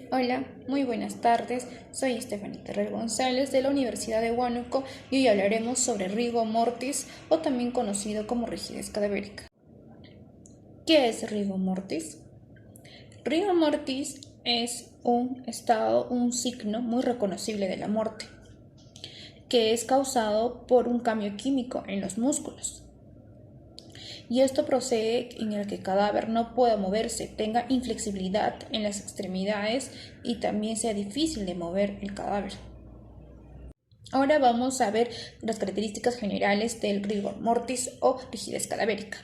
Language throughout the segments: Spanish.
Hola, muy buenas tardes. Soy Estefanía Terrell González de la Universidad de Huánuco y hoy hablaremos sobre rigor mortis o también conocido como rigidez cadavérica. ¿Qué es rigor mortis? Rigor mortis es un estado, un signo muy reconocible de la muerte, que es causado por un cambio químico en los músculos. Y esto procede en el que el cadáver no pueda moverse, tenga inflexibilidad en las extremidades y también sea difícil de mover el cadáver. Ahora vamos a ver las características generales del rigor mortis o rigidez cadavérica.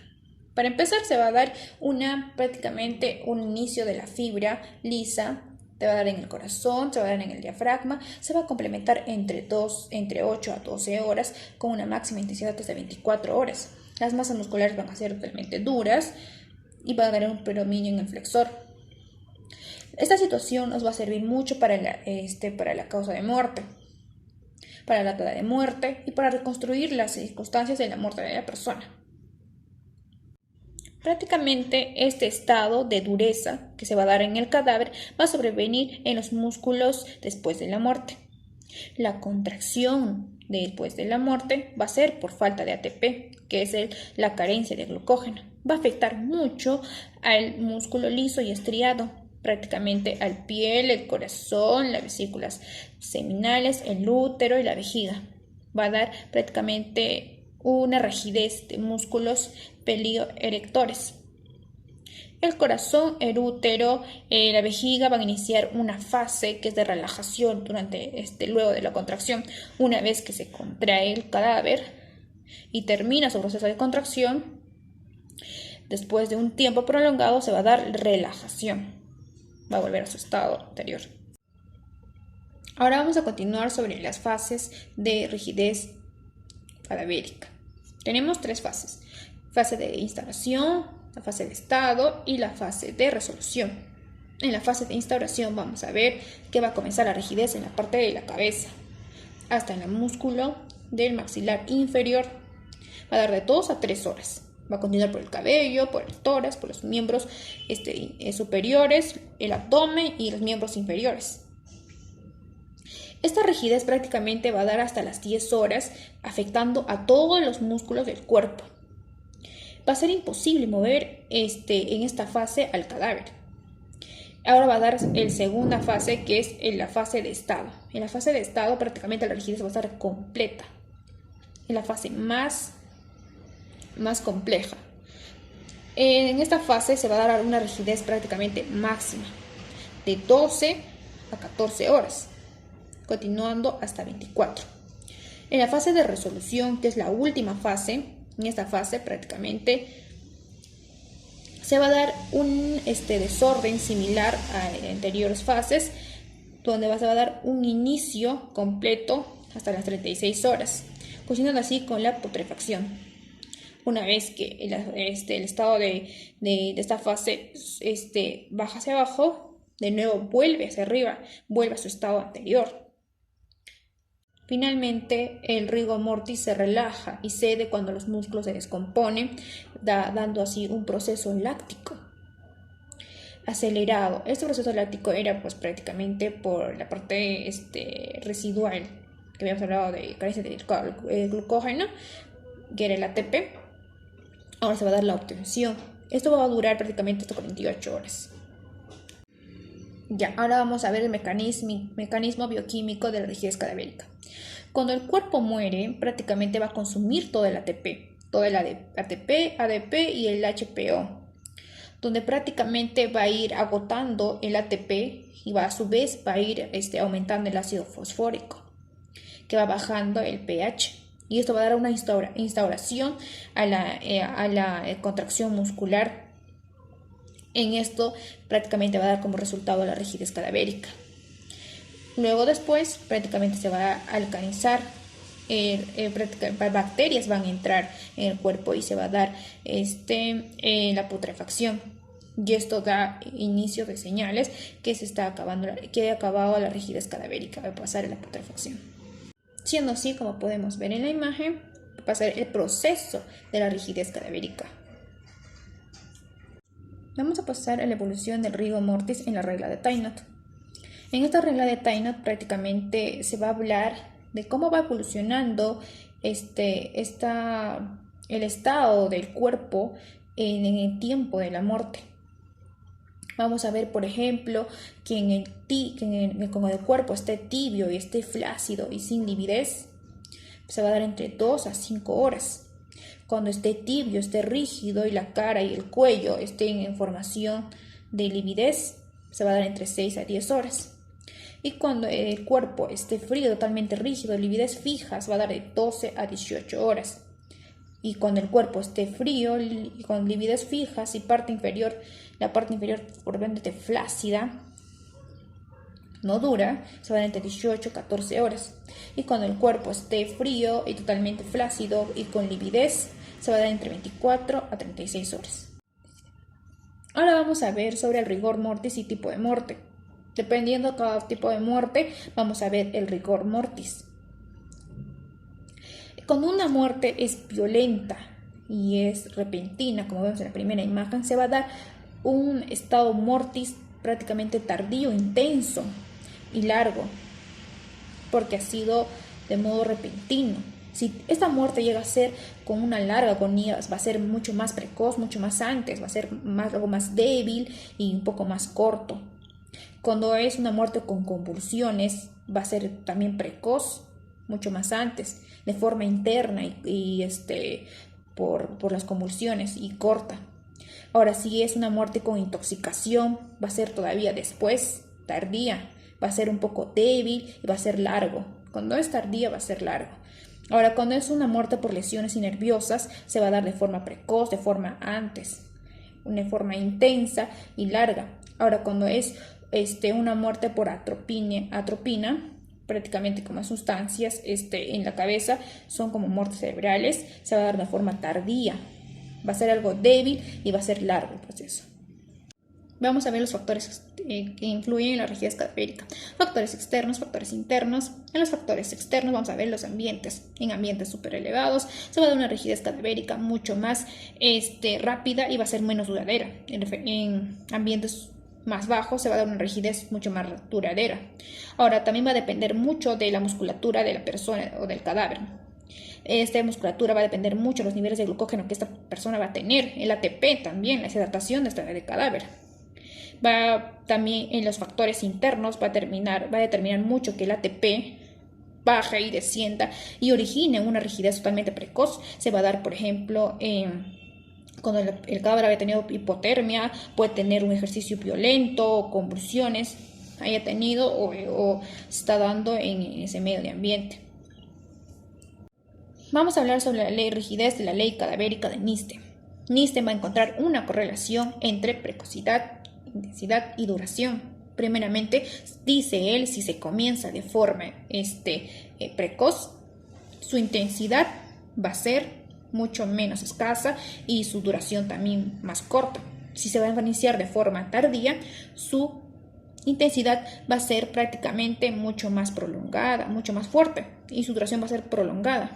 Para empezar se va a dar prácticamente un inicio de la fibra lisa, te va a dar en el corazón, se va a dar en el diafragma, se va a complementar entre 8 a 12 horas con una máxima intensidad de 24 horas. Las masas musculares van a ser totalmente duras y va a dar un predominio en el flexor. Esta situación nos va a servir mucho para la causa de muerte, para la data de muerte y para reconstruir las circunstancias de la muerte de la persona. Prácticamente este estado de dureza que se va a dar en el cadáver va a sobrevenir en los músculos después de la muerte. La contracción después de la muerte va a ser por falta de ATP, que es la carencia de glucógeno. Va a afectar mucho al músculo liso y estriado, prácticamente al piel, el corazón, las vesículas seminales, el útero y la vejiga. Va a dar prácticamente una rigidez de músculos pelioerectores. El corazón, el útero, la vejiga van a iniciar una fase que es de relajación luego de la contracción. Una vez que se contrae el cadáver y termina su proceso de contracción, después de un tiempo prolongado se va a dar relajación. Va a volver a su estado anterior. Ahora vamos a continuar sobre las fases de rigidez cadavérica. Tenemos tres fases: fase de instauración, la fase de estado y la fase de resolución. En la fase de instauración vamos a ver que va a comenzar la rigidez en la parte de la cabeza, hasta en el músculo del maxilar inferior. Va a dar de 2 a 3 horas. Va a continuar por el cabello, por el tórax, por los miembros superiores, el abdomen y los miembros inferiores. Esta rigidez prácticamente va a dar hasta las 10 horas, afectando a todos los músculos del cuerpo. Va a ser imposible mover en esta fase al cadáver. Ahora va a dar la segunda fase, que es la fase de estado. En la fase de estado prácticamente la rigidez va a estar completa. En la fase más compleja. En esta fase se va a dar una rigidez prácticamente máxima, de 12 a 14 horas, continuando hasta 24. En la fase de resolución, que es la última fase, en esta fase prácticamente se va a dar un desorden similar a anteriores fases, donde se va a dar un inicio completo hasta las 36 horas, continuando así con la putrefacción. Una vez que el estado de esta fase baja hacia abajo, de nuevo vuelve hacia arriba, vuelve a su estado anterior. Finalmente, el rigor mortis se relaja y cede cuando los músculos se descomponen, dando así un proceso láctico acelerado. Este proceso láctico era prácticamente por la parte residual, que habíamos hablado de carencia de glucógeno, que era el ATP. Ahora se va a dar la obtención. Esto va a durar prácticamente hasta 48 horas. Ya, ahora vamos a ver el mecanismo bioquímico de la rigidez cadavérica. Cuando el cuerpo muere, prácticamente va a consumir todo el ATP, todo el ATP, ADP y el HPO, donde prácticamente va a ir agotando el ATP y a su vez va a ir aumentando el ácido fosfórico, que va bajando el pH. Y esto va a dar una instauración a la contracción muscular. En esto prácticamente va a dar como resultado la rigidez cadavérica. Luego después prácticamente se va a alcalinizar, bacterias van a entrar en el cuerpo y se va a dar la putrefacción. Y esto da inicio de señales que ha acabado la rigidez cadavérica, va a pasar a la putrefacción. Siendo así, como podemos ver en la imagen, va a pasar el proceso de la rigidez cadavérica. Vamos a pasar a la evolución del rigor mortis en la regla de Tynot. En esta regla de Tynott prácticamente se va a hablar de cómo va evolucionando el estado del cuerpo en el tiempo de la muerte. Vamos a ver, por ejemplo, que cuando el cuerpo esté tibio y esté flácido y sin lividez, se va a dar entre 2 a 5 horas. Cuando esté tibio, esté rígido y la cara y el cuello estén en formación de lividez, se va a dar entre 6 a 10 horas. Y cuando el cuerpo esté frío, totalmente rígido, lividez fija, se va a dar de 12 a 18 horas. Y cuando el cuerpo esté frío y con lividez fijas y la parte inferior por ende flácida, no dura, se va a dar entre 18 a 14 horas. Y cuando el cuerpo esté frío y totalmente flácido y con lividez, se va a dar entre 24 a 36 horas. Ahora vamos a ver sobre el rigor mortis y tipo de muerte. Dependiendo de cada tipo de muerte, vamos a ver el rigor mortis. Cuando una muerte es violenta y es repentina, como vemos en la primera imagen, se va a dar un estado mortis prácticamente tardío, intenso y largo, porque ha sido de modo repentino. Si esta muerte llega a ser con una larga agonía, va a ser mucho más precoz, mucho más antes, va a ser algo más débil y un poco más corto. Cuando es una muerte con convulsiones, va a ser también precoz, mucho más antes, de forma interna y por las convulsiones y corta. Ahora, si es una muerte con intoxicación, va a ser todavía después, tardía, va a ser un poco débil y va a ser largo. Cuando es tardía va a ser largo. Ahora, cuando es una muerte por lesiones nerviosas, se va a dar de forma precoz, de forma antes, una forma intensa y larga. Ahora, cuando es una muerte por atropina, prácticamente como sustancias en la cabeza, son como muertes cerebrales, se va a dar de forma tardía, va a ser algo débil y va a ser largo el proceso. Vamos a ver los factores que influyen en la rigidez cadavérica. Factores externos, factores internos. En los factores externos vamos a ver los ambientes. En ambientes súper elevados se va a dar una rigidez cadavérica mucho más rápida y va a ser menos duradera. En ambientes más bajos se va a dar una rigidez mucho más duradera. Ahora, también va a depender mucho de la musculatura de la persona o del cadáver. Esta musculatura va a depender mucho de los niveles de glucógeno que esta persona va a tener, el ATP también, la hidratación del cadáver. Va también en los factores internos, va a determinar mucho que el ATP baje y descienda y origine una rigidez totalmente precoz. Se va a dar, por ejemplo, cuando el cadáver haya tenido hipotermia, puede tener un ejercicio violento, convulsiones, haya tenido o está dando en ese medio ambiente. Vamos a hablar sobre la ley de rigidez de la ley cadavérica de Niste. Niste va a encontrar una correlación entre precocidad, intensidad y duración. Primeramente, dice él, si se comienza de forma precoz, su intensidad va a ser mucho menos escasa y su duración también más corta. Si se va a iniciar de forma tardía, su intensidad va a ser prácticamente mucho más prolongada, mucho más fuerte y su duración va a ser prolongada.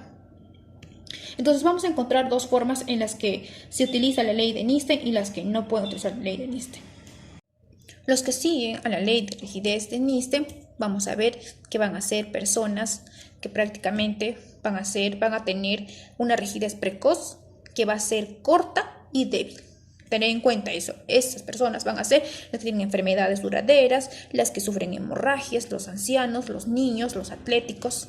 Entonces vamos a encontrar dos formas en las que se utiliza la ley de Niste y las que no pueden utilizar la ley de Niste. Los que siguen a la ley de rigidez de Niste, vamos a ver que van a ser personas que prácticamente van a tener una rigidez precoz que va a ser corta y débil. Tener en cuenta eso, estas personas van a ser las que tienen enfermedades duraderas, las que sufren hemorragias, los ancianos, los niños, los atléticos.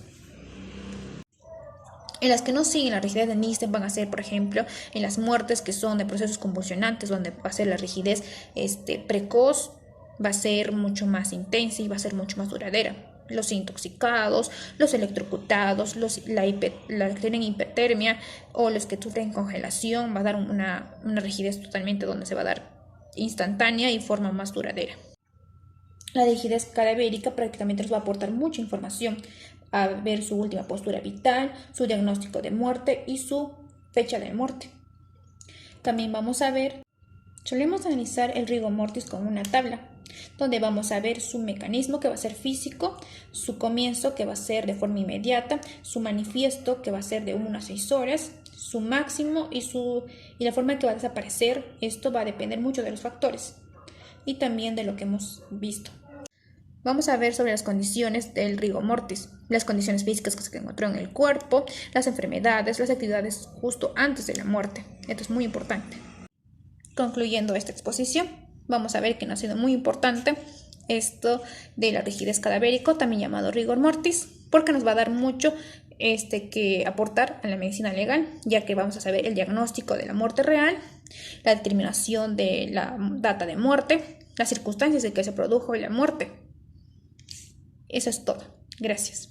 En las que no siguen la rigidez de Niste van a ser, por ejemplo, en las muertes que son de procesos convulsionantes, donde va a ser la rigidez precoz, va a ser mucho más intensa y va a ser mucho más duradera. Los intoxicados, los electrocutados, los que tienen hipertermia o los que sufren congelación, va a dar una rigidez totalmente donde se va a dar instantánea y forma más duradera. La rigidez cadavérica prácticamente nos va a aportar mucha información, a ver su última postura vital, su diagnóstico de muerte y su fecha de muerte. También solemos analizar el rigor mortis con una tabla, donde vamos a ver su mecanismo que va a ser físico, su comienzo que va a ser de forma inmediata, su manifiesto que va a ser de 1 a 6 horas, su máximo y la forma en que va a desaparecer. Esto va a depender mucho de los factores y también de lo que hemos visto. Vamos a ver sobre las condiciones del rigor mortis, las condiciones físicas que se encontró en el cuerpo, las enfermedades, las actividades justo antes de la muerte. Esto es muy importante. Concluyendo esta exposición, vamos a ver que no ha sido muy importante esto de la rigidez cadavérico, también llamado rigor mortis, porque nos va a dar mucho que aportar a la medicina legal, ya que vamos a saber el diagnóstico de la muerte real, la determinación de la data de muerte, las circunstancias en que se produjo la muerte. Eso es todo. Gracias.